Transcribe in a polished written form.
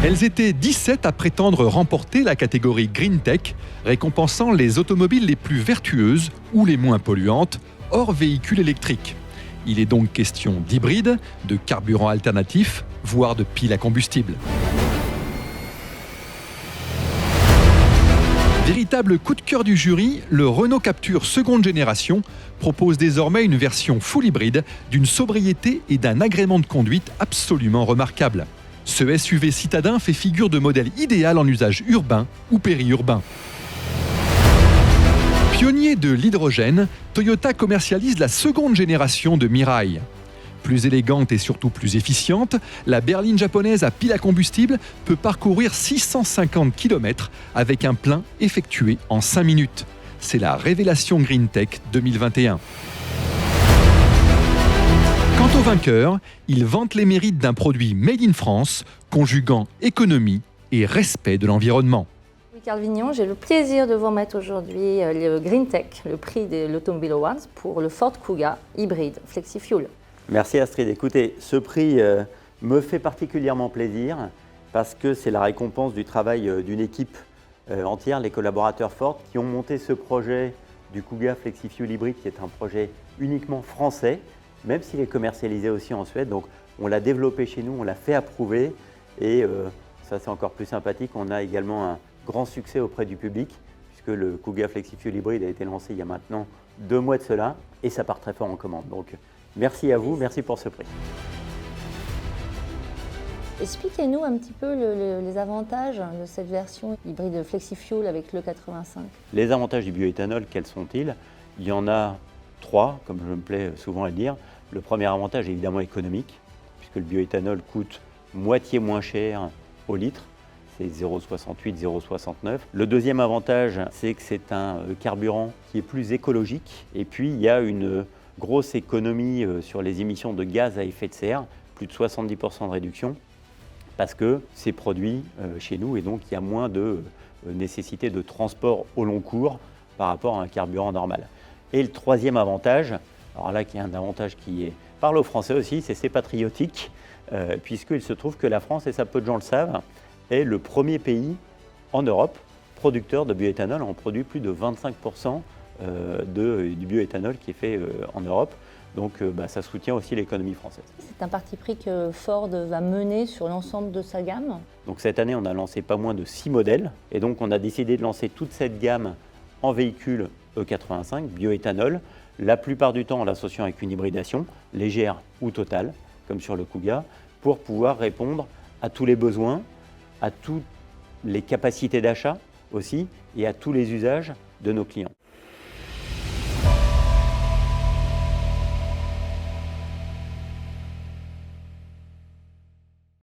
Elles étaient 17 à prétendre remporter la catégorie Green Tech, récompensant les automobiles les plus vertueuses ou les moins polluantes, hors véhicules électriques. Il est donc question d'hybrides, de carburants alternatifs, voire de piles à combustible. Véritable coup de cœur du jury, le Renault Captur seconde génération propose désormais une version full hybride d'une sobriété et d'un agrément de conduite absolument remarquable. Ce SUV citadin fait figure de modèle idéal en usage urbain ou périurbain. Pionnier de l'hydrogène, Toyota commercialise la seconde génération de Mirai. Plus élégante et surtout plus efficiente, la berline japonaise à pile à combustible peut parcourir 650 km avec un plein effectué en 5 minutes. C'est la révélation Green Tech 2021. Quant au vainqueur, il vante les mérites d'un produit made in France, conjuguant économie et respect de l'environnement. Carl Vignon, j'ai le plaisir de vous remettre aujourd'hui le Green Tech, le prix de l'Automobile Awards pour le Ford Kuga hybride FlexiFuel. Merci Astrid. Écoutez, ce prix me fait particulièrement plaisir parce que c'est la récompense du travail d'une équipe entière, les collaborateurs Ford qui ont monté ce projet du Kuga FlexiFuel hybride qui est un projet uniquement français, même s'il est commercialisé aussi en Suède. Donc on l'a développé chez nous, on l'a fait approuver et ça c'est encore plus sympathique. On a également un grand succès auprès du public puisque le Kuga FlexiFuel hybride a été lancé il y a maintenant 2 mois de cela et ça part très fort en commande. Donc merci à vous, merci pour ce prix. Expliquez-nous un petit peu les avantages de cette version hybride FlexiFuel avec le 85. Les avantages du bioéthanol, quels sont-ils? Il y en a 3, comme je me plais souvent à le dire. Le premier avantage est évidemment économique, puisque le bioéthanol coûte moitié moins cher au litre. C'est 0,68, 0,69. Le deuxième avantage, c'est que c'est un carburant qui est plus écologique. Et puis, il y a une grosse économie sur les émissions de gaz à effet de serre, plus de 70% de réduction, parce que c'est produit chez nous et donc il y a moins de nécessité de transport au long cours par rapport à un carburant normal. Et le troisième avantage, alors là qui est un avantage qui parle aux Français aussi, c'est patriotique, puisqu'il se trouve que la France, et ça peu de gens le savent, est le premier pays en Europe producteur de bioéthanol. On produit plus de 25% du bioéthanol qui est fait en Europe. Donc ça soutient aussi l'économie française. C'est un parti pris que Ford va mener sur l'ensemble de sa gamme. Donc cette année, on a lancé pas moins de 6 modèles. Et donc on a décidé de lancer toute cette gamme en véhicule E85, bioéthanol, la plupart du temps en l'associant avec une hybridation, légère ou totale, comme sur le Kuga, pour pouvoir répondre à tous les besoins, à toutes les capacités d'achat aussi, et à tous les usages de nos clients.